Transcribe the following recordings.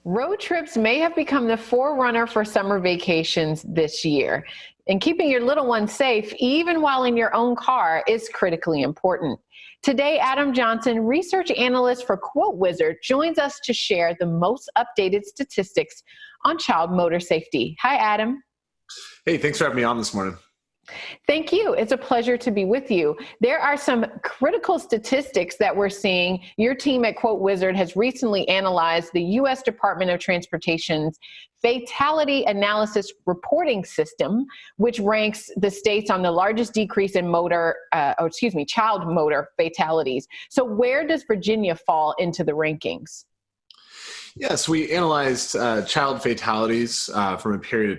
Road trips may have become the forerunner for summer vacations this year. And keeping your little one safe, even while in your own car, is critically important. Today, Adam Johnson, research analyst for Quote Wizard, joins us to share the most updated statistics on child motor safety. Hi, Adam. Hey, thanks for having me on this morning. Thank you. It's a pleasure to be with you. There are some critical statistics that we're seeing. Your team at Quote Wizard has recently analyzed the U.S. Department of Transportation's Fatality Analysis Reporting System, which ranks the states on the largest decrease in child motor fatalities. So where does Virginia fall into the rankings? Yes, we analyzed child fatalities from a period of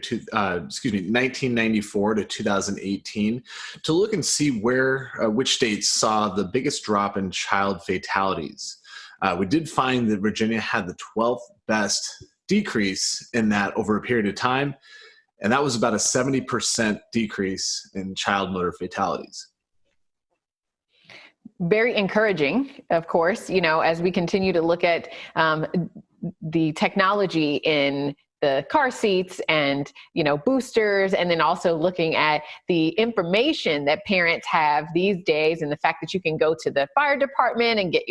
1994 to 2018 to look and see which states saw the biggest drop in child fatalities. We did find that Virginia had the 12th best decrease in that over a period of time, and that was about a 70% decrease in child motor fatalities. Very encouraging, of course, as we continue to look at the technology in the car seats and, boosters, and then also looking at the information that parents have these days and the fact that you can go to the fire department and get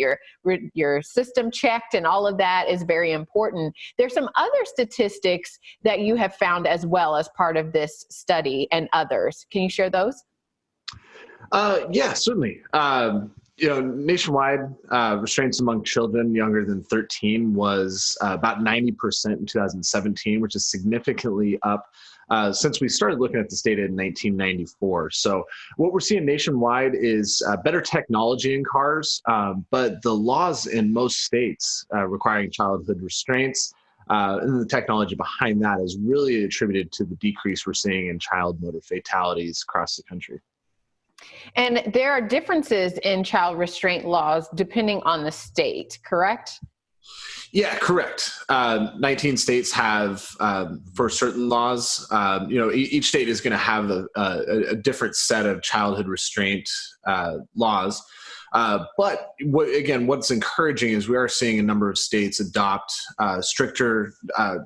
your system checked and all of that is very important. There's some other statistics that you have found as well as part of this study and others. Can you share those? Yeah, certainly. Nationwide, restraints among children younger than 13 was about 90% in 2017, which is significantly up since we started looking at this data in 1994. So what we're seeing nationwide is better technology in cars, but the laws in most states requiring childhood restraints and the technology behind that is really attributed to the decrease we're seeing in child motor fatalities across the country. And there are differences in child restraint laws depending on the state, correct? Yeah, correct. 19 states have, for certain laws, each state is going to have a different set of childhood restraint laws. But what's encouraging is we are seeing a number of states adopt stricter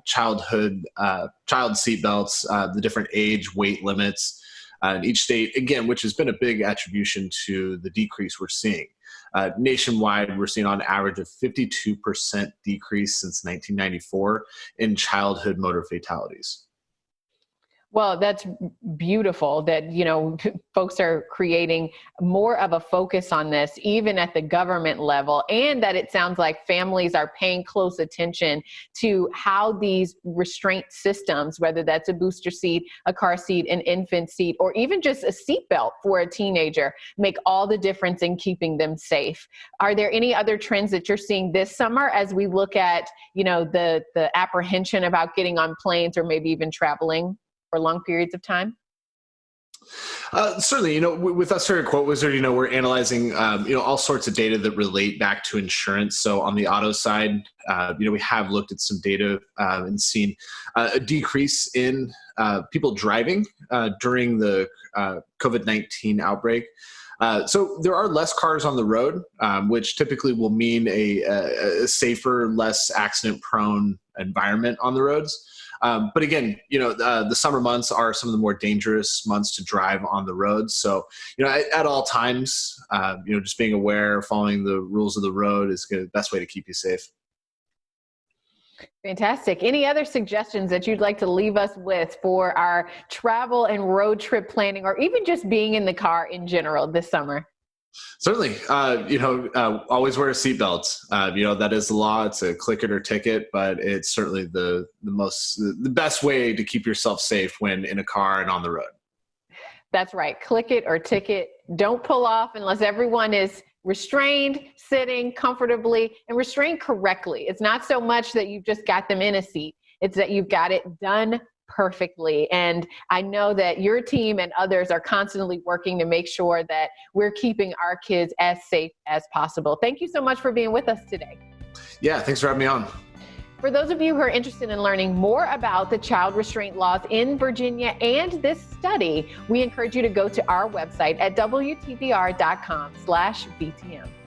child seatbelts, the different age, weight limits. In each state, again, which has been a big attribution to the decrease we're seeing. Nationwide, we're seeing on average a 52% decrease since 1994 in childhood motor fatalities. Well, that's beautiful that, folks are creating more of a focus on this, even at the government level, and that it sounds like families are paying close attention to how these restraint systems, whether that's a booster seat, a car seat, an infant seat, or even just a seatbelt for a teenager, make all the difference in keeping them safe. Are there any other trends that you're seeing this summer as we look at, the apprehension about getting on planes or maybe even traveling for long periods of time? Certainly, with us here at Quote Wizard, we're analyzing, all sorts of data that relate back to insurance. So on the auto side, we have looked at some data and seen a decrease in people driving during the COVID-19 outbreak. So there are less cars on the road, which typically will mean a safer, less accident-prone environment on the roads. But again, the summer months are some of the more dangerous months to drive on the roads. So, at all times, just being aware, following the rules of the road is the best way to keep you safe. Fantastic. Any other suggestions that you'd like to leave us with for our travel and road trip planning, or even just being in the car in general this summer? Certainly. Always wear a seatbelt. That is the law. It's a click it or ticket, but it's certainly the best way to keep yourself safe when in a car and on the road. That's right. Click it or ticket. Don't pull off unless everyone is restrained, sitting comfortably, and restrained correctly. It's not so much that you've just got them in a seat. It's that you've got it done perfectly. And I know that your team and others are constantly working to make sure that we're keeping our kids as safe as possible. Thank you so much for being with us today. Yeah, thanks for having me on. For those of you who are interested in learning more about the child restraint laws in Virginia and this study, we encourage you to go to our website at WTVR.com/VTM.